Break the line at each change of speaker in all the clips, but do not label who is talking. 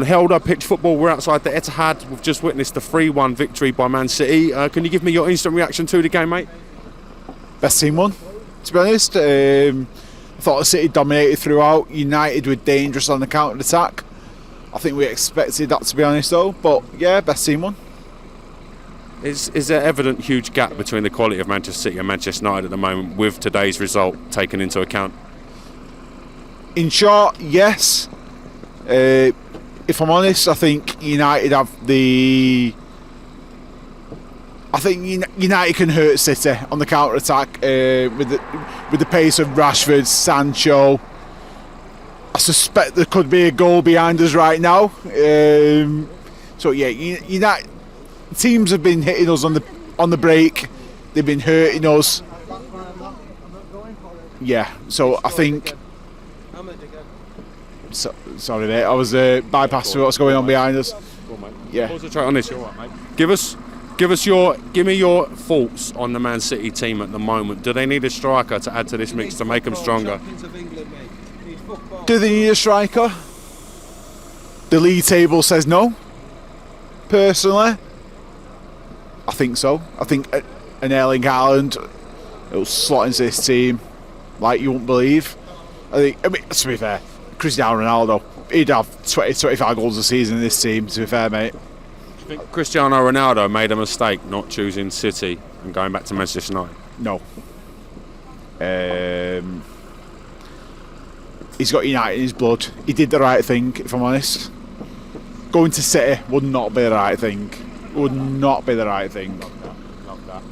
Held up pitch football, we're outside the Etihad. We've just witnessed the 3-1 victory by Man City. Can you give me your instant reaction to the game, mate?
Best team won, to be honest. I thought City dominated throughout. United were dangerous on the counter-attack. I think we expected that, to be honest, though. But yeah, best team won.
Is there evident huge gap between the quality of Manchester City and Manchester United at the moment with today's result taken into account?
In short, yes. If I'm honest, I think United have the... I think United can hurt City on the counter-attack with the pace of Rashford, Sancho. I suspect there could be a goal behind us right now. So yeah, United teams have been hitting us on the break. They've been hurting us. Yeah, so I think... sorry mate, I was bypassing what's going on behind us. Yeah.
Concentrate on this. You're right, mate. Give me your thoughts on the Man City team at the moment. Do they need a striker to add to this mix to make them stronger?
Do they need a striker? The league table says no. Personally, I think so. I think an Erling Haaland will slot into this team like you won't believe. I mean, to be fair, Cristiano Ronaldo, he'd have 20-25 goals a season in this team, to be fair, mate.
I think Cristiano Ronaldo made a mistake not choosing City and going back to Manchester United.
No. He's got United in his blood. He did the right thing, if I'm honest. Going to City would not be the right thing. Would not be the right thing.
Love that.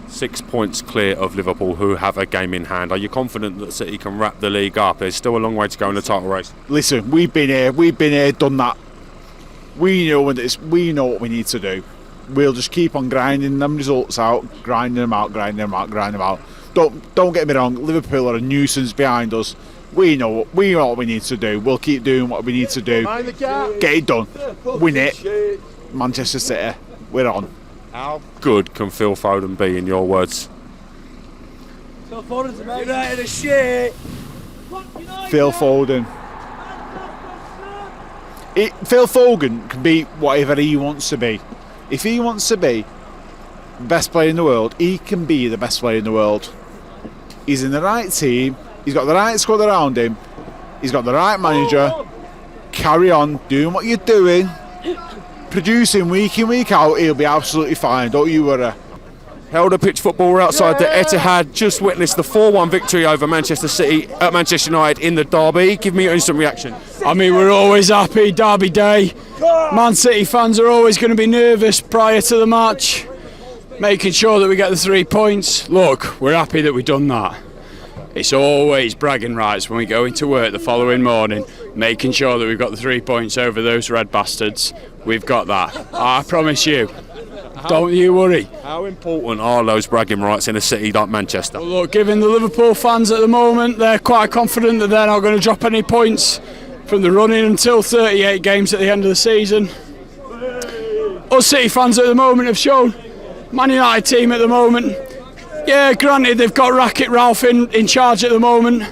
6 points clear of Liverpool, who have a game in hand. Are you confident that City can wrap the league up? There's still a long way to go in the title race.
Listen, we've been here, done that. We know what we need to do. We'll just keep on grinding them results out, grinding them out. Don't get me wrong, Liverpool are a nuisance behind us. We know what we need to do. We'll keep doing what we need to do. Get it done. Win it. Manchester City, we're on.
How good can Phil Foden be, in your words?
Phil Foden's United a shit.
Phil Foden. Phil Foden can be whatever he wants to be. If he wants to be the best player in the world, he can be the best player in the world. He's in the right team. He's got the right squad around him. He's got the right manager. Carry on doing what you're doing. Producing week in, week out, he'll be absolutely fine. Don't you worry.
Held a pitch football, we're outside the Etihad. Just witnessed the 4-1 victory over Manchester City at Manchester United in the derby. Give me your instant reaction.
I mean, we're always happy, derby day. Man City fans are always going to be nervous prior to the match, making sure that we get the 3 points. Look, we're happy that we've done that. It's always bragging rights when we go into work the following morning, making sure that we've got the 3 points over those red bastards. We've got that. I promise you. Don't you worry.
How important are those bragging rights in a city like Manchester?
Well, look, given the Liverpool fans at the moment, they're quite confident that they're not going to drop any points from the running until 38 games at the end of the season. Us City fans at the moment have shown. Man United team at the moment, yeah, granted they've got Racket Ralph in charge at the moment.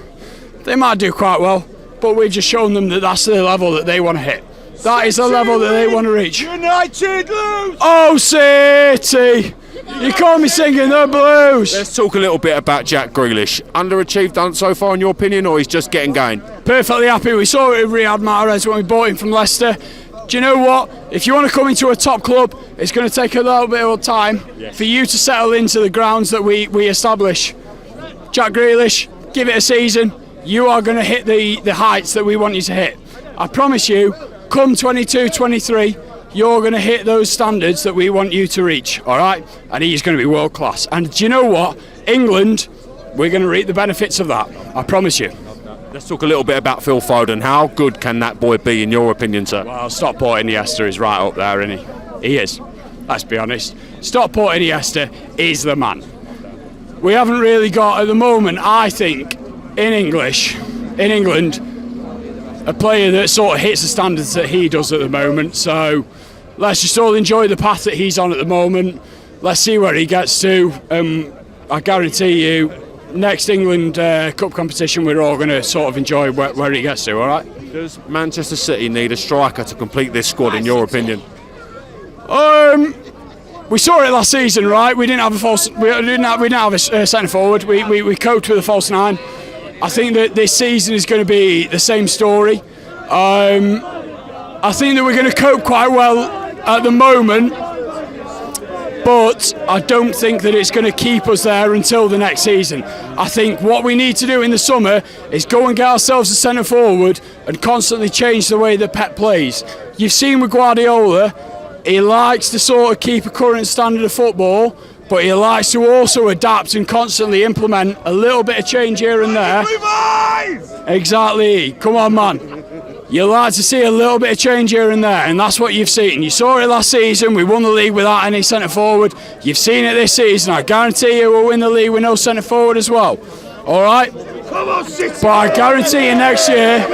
They might do quite well, but we've just shown them that that's the level that they want to hit. That is the level that they want to reach. United lose! Oh, City! You call me singing the blues.
Let's talk a little bit about Jack Grealish. Underachieved so far in your opinion, or he's just getting going?
Perfectly happy. We saw it with Riyad Mahrez when we bought him from Leicester. Do you know what? If you want to come into a top club, it's going to take a little bit of time for you to settle into the grounds that we establish. Jack Grealish, give it a season. You are going to hit the heights that we want you to hit. I promise you, come 22-23, you're going to hit those standards that we want you to reach, all right? And he's going to be world class. And do you know what? England, we're going to reap the benefits of that. I promise you.
Let's talk a little bit about Phil Foden. How good can that boy be, in your opinion, sir?
Well, Stockport Iniesta is right up there, isn't he? He is. Let's be honest. Stockport Iniesta is the man. We haven't really got, at the moment, I think, in England, a player that sort of hits the standards that he does at the moment. So let's just all enjoy the path that he's on at the moment. Let's see where he gets to. I guarantee you, next England Cup competition, we're all going to sort of enjoy where he gets to, all right?
Does Manchester City need a striker to complete this squad, in your opinion?
We saw it last season, right? We didn't have a false. We didn't have a centre forward. We coped with a false nine. I think that this season is going to be the same story. I think that we're going to cope quite well at the moment, but I don't think that it's going to keep us there until the next season. I think what we need to do in the summer is go and get ourselves a centre forward and constantly change the way that Pep plays. You've seen with Guardiola, he likes to sort of keep a current standard of football, but he likes to also adapt and constantly implement a little bit of change here and there. Exactly. Come on, man. You like to see a little bit of change here and there, and that's what you've seen. You saw it last season. We won the league without any centre forward. You've seen it this season. I guarantee you we'll win the league with no centre forward as well. All right? But I guarantee you next year,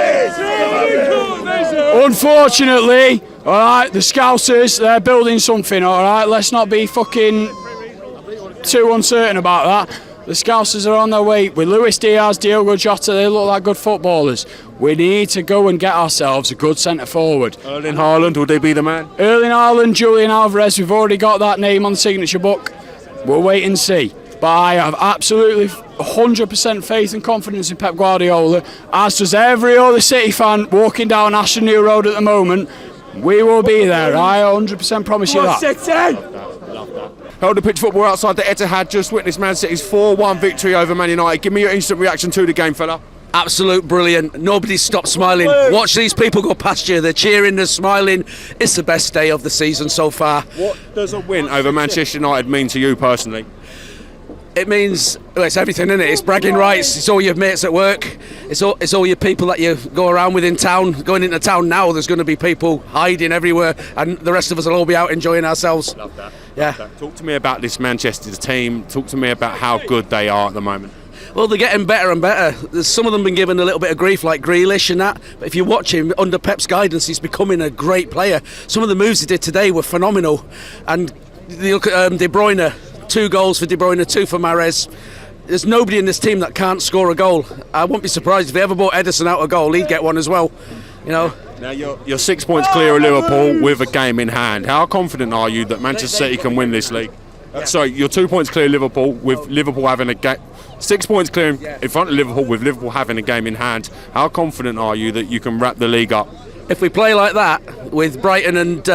unfortunately, all right, the Scousers, they're building something, all right? Let's not be fucking too uncertain about that. The Scousers are on their way with Luis Diaz, Diogo Jota. They look like good footballers. We need to go and get ourselves a good centre forward.
Erling Haaland, would they be the man?
Erling Haaland, Julian Alvarez, we've already got that name on the signature book. We'll wait and see. But I have absolutely 100% faith and confidence in Pep Guardiola, as does every other City fan walking down Ashton New Road at the moment. We will be there. I 100% promise you that.
Held the pitch football outside the Etihad. Just witnessed Man City's 4-1 victory over Man United. Give me your instant reaction to the game, fella.
Absolute brilliant. Nobody stopped smiling. Watch these people go past you. They're cheering, they're smiling. It's the best day of the season so far.
What does a win over Manchester United mean to you personally?
It means, well, it's everything, isn't it? It's bragging rights. It's all your mates at work. It's all your people that you go around with in town. Going into town now, there's going to be people hiding everywhere, and the rest of us will all be out enjoying ourselves.
Love that.
Yeah.
Talk to me about this Manchester team. Talk to me about how good they are at the moment.
Well, they're getting better and better. There's some of them been given a little bit of grief, like Grealish and that. But if you watch him under Pep's guidance, he's becoming a great player. Some of the moves he did today were phenomenal. And you look at De Bruyne. 2 goals for De Bruyne, 2 for Mahrez. There's nobody in this team that can't score a goal. I wouldn't be surprised if they ever bought Ederson out a goal, he'd get one as well. You know.
Now you're 6 points clear of Liverpool with a game in hand. How confident are you that Manchester City can win this league? Sorry, you're 2 points clear of Liverpool with Liverpool having a game. 6 points clear in front of Liverpool with Liverpool having a game in hand. How confident are you that you can wrap the league up?
If we play like that with Brighton and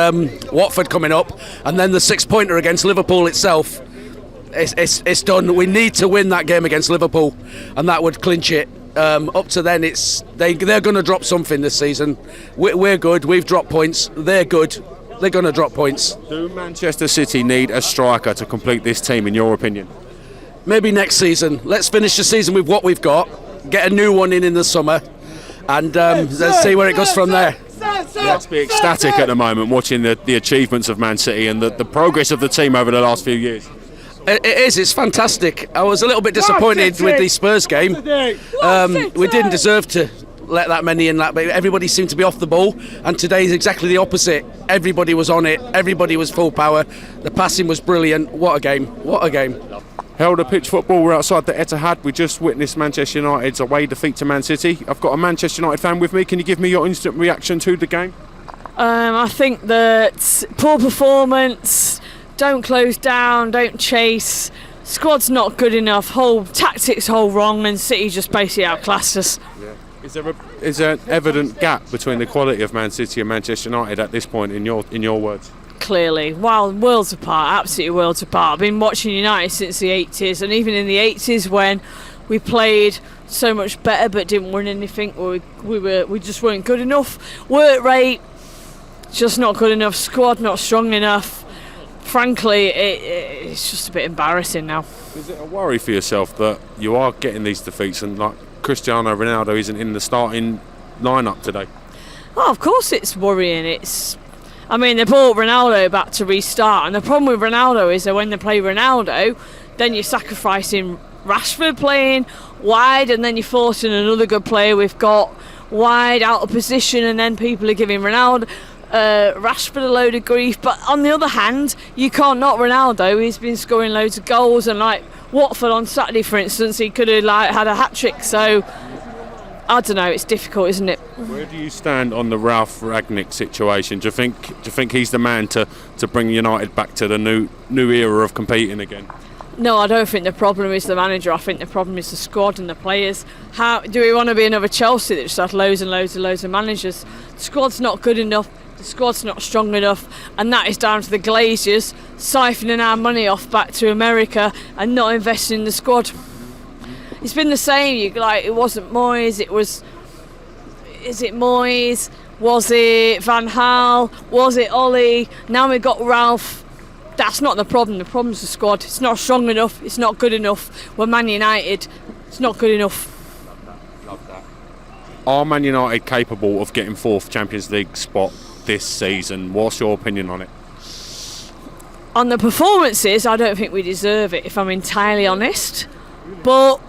Watford coming up, and then the 6-pointer against Liverpool itself, it's done. We need to win that game against Liverpool, and that would clinch it. Up to then, they're going to drop something this season. We're good. We've dropped points. They're good. They're going to drop points.
Do Manchester City need a striker to complete this team, in your opinion?
Maybe next season. Let's finish the season with what we've got. Get a new one in the summer, and let's see where it goes from there.
You must be ecstatic at the moment watching the achievements of Man City and the progress of the team over the last few years.
It is, it's fantastic. I was a little bit disappointed with the Spurs game. We didn't deserve to let that many in that, but everybody seemed to be off the ball, and today is exactly the opposite. Everybody was on it, everybody was full power, the passing was brilliant. What a game, what a game.
Held a pitch football, we're outside the Etihad. We just witnessed Manchester United's away defeat to Man City. I've got a Manchester United fan with me. Can you give me your instant reaction to the game?
I think that poor performance, don't close down, don't chase, squad's not good enough, whole tactics whole wrong, and City just basically outclassed us.
Yeah. Is there an evident gap between the quality of Man City and Manchester United at this point, in your words?
Clearly, well, worlds apart, absolutely worlds apart. I've been watching United since the 80s, and even in the 80s when we played so much better but didn't win anything, we just weren't good enough. Work rate, just not good enough. Squad not strong enough. Frankly, it's just a bit embarrassing now.
Is it a worry for yourself that you are getting these defeats and like Cristiano Ronaldo isn't in the starting lineup today?
Oh, of course it's worrying. They brought Ronaldo back to restart, and the problem with Ronaldo is that when they play Ronaldo, then you're sacrificing Rashford playing wide, and then you're forcing another good player we've got wide out of position, and then people are giving Rashford a load of grief. But on the other hand, you can't knock Ronaldo. He's been scoring loads of goals, and like Watford on Saturday, for instance, he could have had a hat-trick. So I don't know. It's difficult, isn't it?
Where do you stand on the Ralph Rangnick situation? Do you think he's the man to bring United back to the new era of competing again?
No, I don't think the problem is the manager. I think the problem is the squad and the players. How do we want to be another Chelsea that just had loads and loads of managers? The squad's not good enough. The squad's not strong enough, and that is down to the Glazers siphoning our money off back to America and not investing in the squad. It's been the same. It wasn't Moyes. Is it Moyes? Was it Van Gaal? Was it Ollie? Now we've got Ralph. That's not the problem. The problem's the squad. It's not strong enough. It's not good enough. We're Man United. It's not good enough.
Love that. Are Man United capable of getting fourth Champions League spot this season? What's your opinion on it?
On the performances, I don't think we deserve it, if I'm entirely honest. But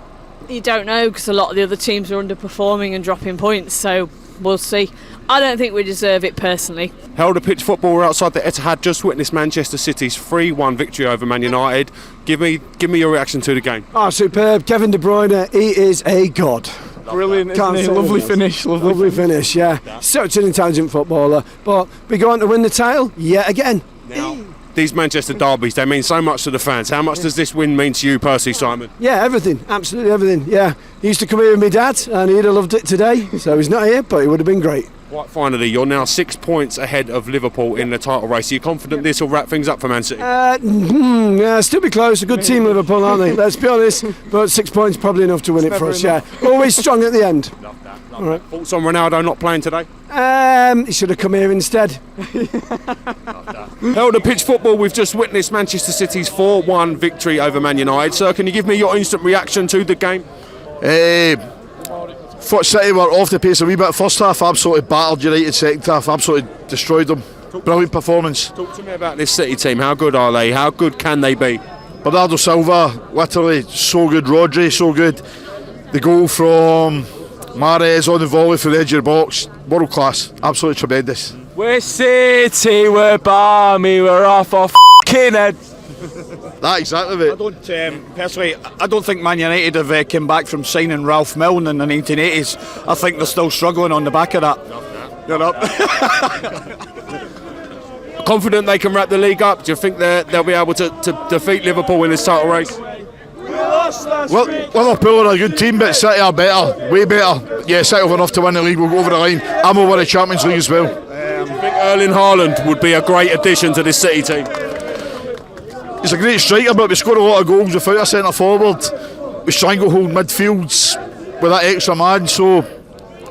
you don't know, because a lot of the other teams are underperforming and dropping points, so we'll see. I don't think we deserve it personally.
Held a pitch football outside the Etihad. Just witnessed Manchester City's 3-1 victory over Man United. Give me your reaction to the game.
Oh, superb. Kevin De Bruyne, he is a god.
Brilliant, isn't he? Lovely finish.
Lovely finish, yeah. Such an intelligent footballer. But we go on to win the title yet again.
Now, these Manchester derbies, they mean so much to the fans. How much does this win mean to you personally, Simon?
Yeah, everything. Absolutely everything, yeah. He used to come here with my dad, and he'd have loved it today. So he's not here, but it would have been great.
Quite finally, you're now 6 points ahead of Liverpool in the title race. Are you confident this will wrap things up for Man City?
Yeah, still be close. A good team, Liverpool, aren't they? Let's be honest. But 6 points probably enough to win it for us. Yeah, always strong at the end.
Love that. All right. Thoughts on Ronaldo not playing today?
He should have come here instead.
Held a pitch football. We've just witnessed Manchester City's 4-1 victory over Man United. Sir, can you give me your instant reaction to the game?
Thought City were off the pace a wee bit. First half, absolutely battled United. Second half, absolutely destroyed them. Brilliant performance.
Talk to me about this City team. How good are they? How good can they be?
Bernardo Silva, literally so good. Rodri, so good. The goal from Mahrez on the volley from the edge of the box, world class. Absolutely tremendous.
We're City, we're balmy, we're off our f***ing head.
That exactly, mate.
I don't personally. I don't think Man United have come back from signing Ralph Milne in the 1980s. I think they're still struggling on the back of that.
Confident they can wrap the league up? Do you think they'll be able to defeat Liverpool in this title race?
Well, Liverpool are a good team, but City are better, way better. Yeah, City have enough to win the league. We'll go over the line. I'm over the Champions League as well.
I think Erling Haaland would be a great addition to this City team.
He's a great striker, but we score a lot of goals without a centre forward. We stranglehold midfields with that extra man, so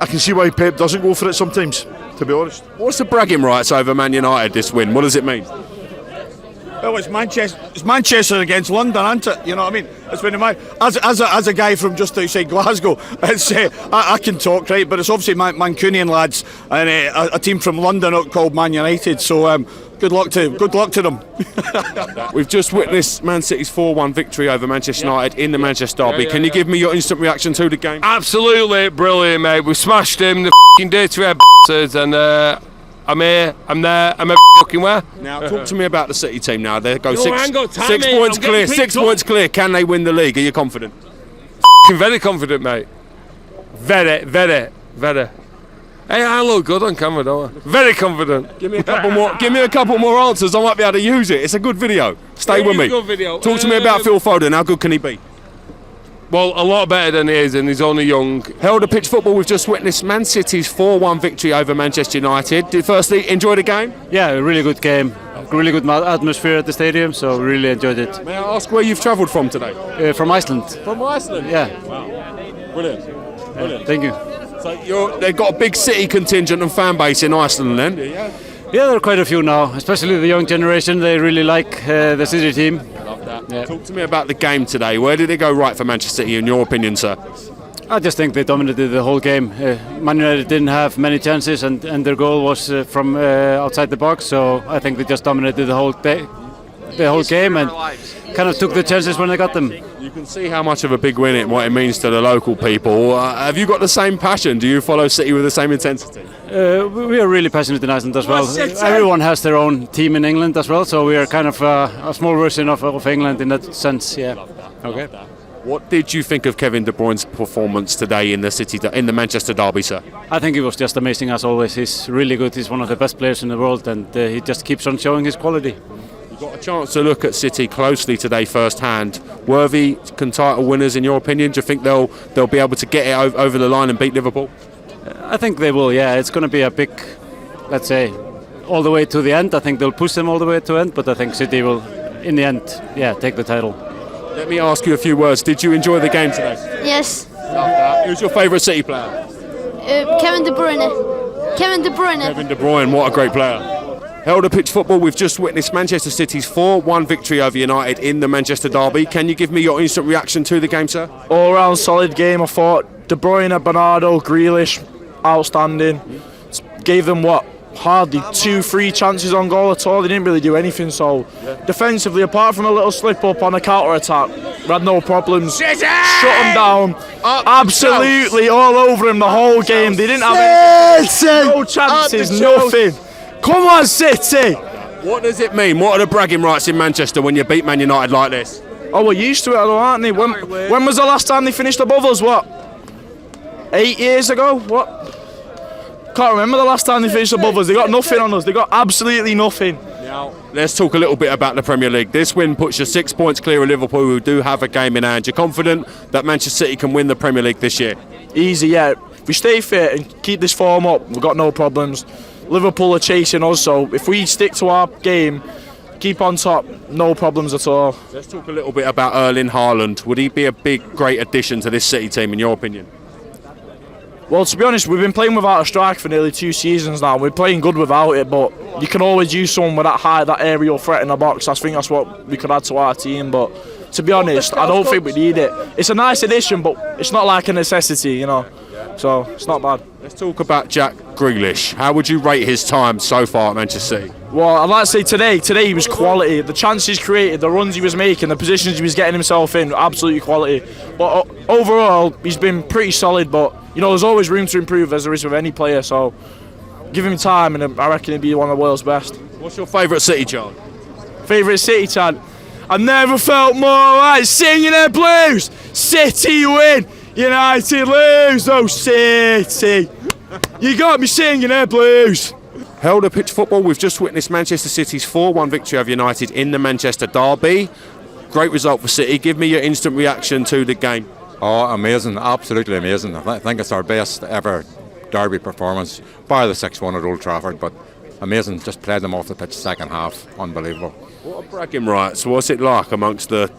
I can see why Pep doesn't go for it sometimes, to be honest.
What's the bragging rights over Man United this win? What does it mean?
Well, it's Manchester against London, isn't it? You know what I mean? It's been as a guy from just outside Glasgow, it's, I can talk, right? But it's obviously Mancunian lads and a team from London called Man United. So good luck to them.
We've just witnessed Man City's 4-1 victory over Manchester United in the Manchester derby. Can you give me your instant reaction to the game?
Absolutely brilliant, mate. We smashed him, the f***ing dirty red bastards, and I'm here, I'm there, I'm fucking where.
Now, talk to me about the City team now. They go
I ain't got time,
6
mate.
points
I'm
clear.
getting
6
picked
points clear. Can they win the league? Are you confident?
Very confident, mate. Very. Hey, I look good on camera, don't I? Very confident.
Give me a couple more answers. I might be able to use it. It's a good video. Stay with me.
Good video.
Talk to me about Phil Foden. How good can he be?
Well, a lot better than he is, and he's only young.
Held a pitch football. We've just witnessed Man City's 4-1 victory over Manchester United. Did firstly enjoy the game?
Yeah, a really good game. Really good atmosphere at the stadium, so really enjoyed it.
May I ask where you've travelled from today?
From Iceland.
From Iceland?
Yeah.
Wow. Brilliant.
Thank you.
So they've got a big City contingent and fan base in Iceland then?
Yeah, there are quite a few now, especially the young generation. They really like the City team.
Love that. Yeah. Talk to me about the game today. Where did it go right for Manchester City in your opinion, sir?
I just think they dominated the whole game. Man United didn't have many chances, and their goal was from outside the box. So I think they just dominated the whole game, and kind of took the chances when they got them.
You can see how much of a big win what it means to the local people. Have you got the same passion? Do you follow City with the same intensity?
We are really passionate in Iceland as well. Everyone has their own team in England as well, so we are kind of a small version of England in that sense. Yeah. Okay.
What did you think of Kevin De Bruyne's performance today in the Manchester derby, sir?
I think he was just amazing as always. He's really good. He's one of the best players in the world, and he just keeps on showing his quality.
You got a chance to look at City closely today firsthand. Worthy title winners, in your opinion? Do you think they'll be able to get it over the line and beat Liverpool?
I think they will. Yeah, it's going to be a big, let's say, all the way to the end. I think they'll push them all the way to the end, but I think City will, in the end, take the title.
Let me ask you a few words. Did you enjoy the game today?
Yes.
Who's your favourite City player?
Kevin De Bruyne. Kevin De Bruyne.
Kevin De Bruyne, what a great player. Held a pitch football, we've just witnessed Manchester City's 4-1 victory over United in the Manchester derby. Can you give me your instant reaction to the game, sir?
All round solid game, I thought. De Bruyne, Bernardo, Grealish, outstanding. Gave them hardly 2-3 chances on goal at all. They didn't really do anything. So defensively, apart from a little slip up on a counter attack, we had no problems. Shut them down. Absolutely all over him the whole game. They didn't have no chances, nothing. Come on, City!
What does it mean? What are the bragging rights in Manchester when you beat Man United like this?
Oh, we're used to it, aren't they? When was the last time they finished above us? 8 years ago? Can't remember the last time they finished above us. They got nothing on us. They got absolutely nothing.
Now, let's talk a little bit about the Premier League. This win puts you 6 points clear of Liverpool, who do have a game in hand. You're confident that Manchester City can win the Premier League this year?
Easy, yeah. If we stay fit and keep this form up, we've got no problems. Liverpool are chasing us, so if we stick to our game, keep on top, no problems at all.
Let's talk a little bit about Erling Haaland. Would he be a great addition to this City team, in your opinion?
Well, to be honest, we've been playing without a striker for nearly 2 seasons now. We're playing good without it, but you can always use someone with that aerial threat in the box. I think that's what we could add to our team, but to be honest, I don't think we need it. It's a nice addition, but it's not like a necessity, so it's not bad.
Let's talk about Jack Grealish. How would you rate his time so far at Manchester City?
Well, I'd like to say today he was quality. The chances created, the runs he was making, the positions he was getting himself in, absolutely quality. But overall, he's been pretty solid, but there's always room to improve, as there is with any player, so give him time and I reckon he'll be one of the world's best.
What's your favourite City chant?
Favourite City chant? I've never felt more right singing their blues. City win, United lose. Oh, City. You got me singing their blues.
Held a pitch football, we've just witnessed Manchester City's 4-1 victory over United in the Manchester derby. Great result for City. Give me your instant reaction to the game.
Oh, amazing, absolutely amazing. I think it's our best ever derby performance, bar the 6-1 at Old Trafford, but amazing. Just played them off the pitch second half, unbelievable.
What a bragging rights. What's it like amongst the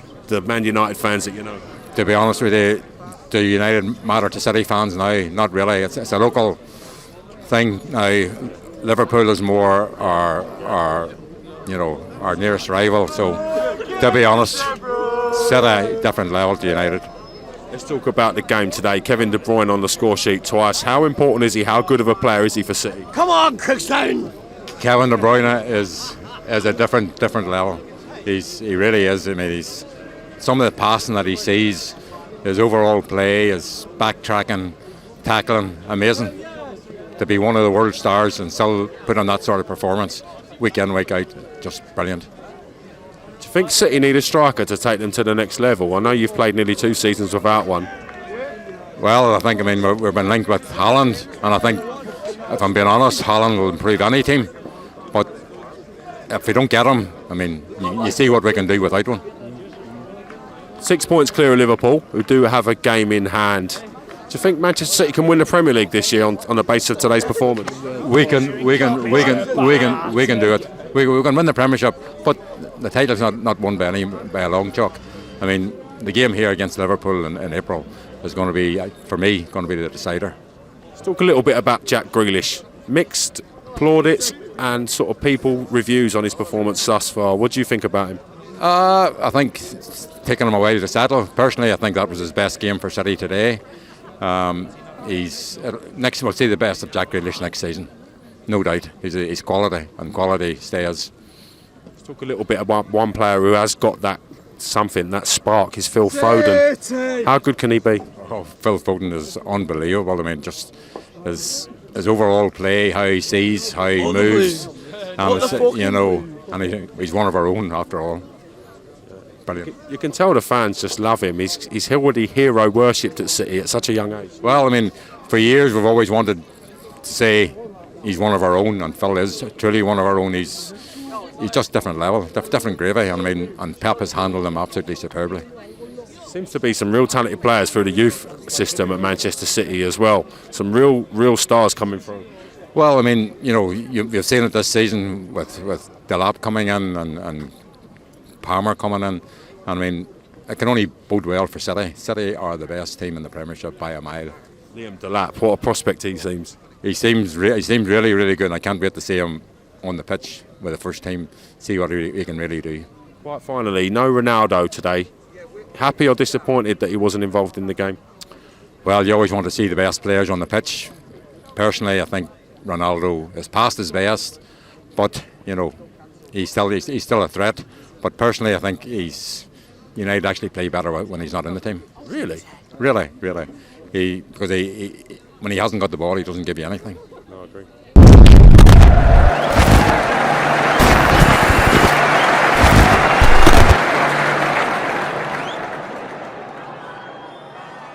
Man United fans that you know?
To be honest with you, do United matter to City fans now? Not really. It's a local thing now. Liverpool is more our nearest rival. So to be honest, set a different level to United.
Let's talk about the game today. Kevin De Bruyne on the score sheet twice. How important is he? How good of a player is he for City?
Come on, Crickstone!
Kevin De Bruyne is a different level. He really is. I mean, he's some of the passing that he sees, his overall play, his backtracking, tackling, amazing. To be one of the world stars and still put on that sort of performance week in, week out, just brilliant.
Do you think City need a striker to take them to the next level? I know you've played nearly 2 seasons without one.
Well, I think, we've been linked with Haaland, and I think, if I'm being honest, Haaland will improve any team. But if we don't get him, you see what we can do without one.
6 points clear of Liverpool, who do have a game in hand. Do you think Manchester City can win the Premier League this year on the basis of today's performance?
We can do it. We can win the Premiership, but the title's not won by a long chalk. The game here against Liverpool in April is going to be, for me, the decider.
Let's talk a little bit about Jack Grealish. Mixed plaudits and sort of people reviews on his performance thus far. What do you think about him?
I think taking him away to the saddle. Personally, I think that was his best game for City today. We'll see the best of Jack Grealish next season, no doubt. He's quality, and quality stays.
Let's talk a little bit about one player who has got that spark, is Phil Foden. How good can he be?
Oh, Phil Foden is unbelievable. Just his overall play, how he sees, how he moves, and he's one of our own after all. brilliant.
You can tell the fans just love him. He's already hero worshipped at City at such a young age.
Well, I mean, for years we've always wanted to say he's one of our own, and Phil is truly one of our own. He's just different level, different gravy. I mean, and Pep has handled him absolutely superbly.
Seems to be some real talented players through the youth system at Manchester City as well. Some real stars coming through.
Well, I mean, you know, you've seen it this season with Delap coming in and Palmer coming in. I mean, it can only bode well for City. City are the best team in the Premiership by a mile.
Liam Delap, what a prospect he seems.
He seems really, really good. And I can't wait to see him on the pitch with the first team, see what he can really do.
Quite finally, no Ronaldo today. Happy or disappointed that he wasn't involved in the game?
Well, you always want to see the best players on the pitch. Personally, I think Ronaldo is past his best, but you know, he's still a threat. But personally, I think United actually play better when he's not in the team.
Really?
Really. Because when he hasn't got the ball, he doesn't give you anything.
No, I agree.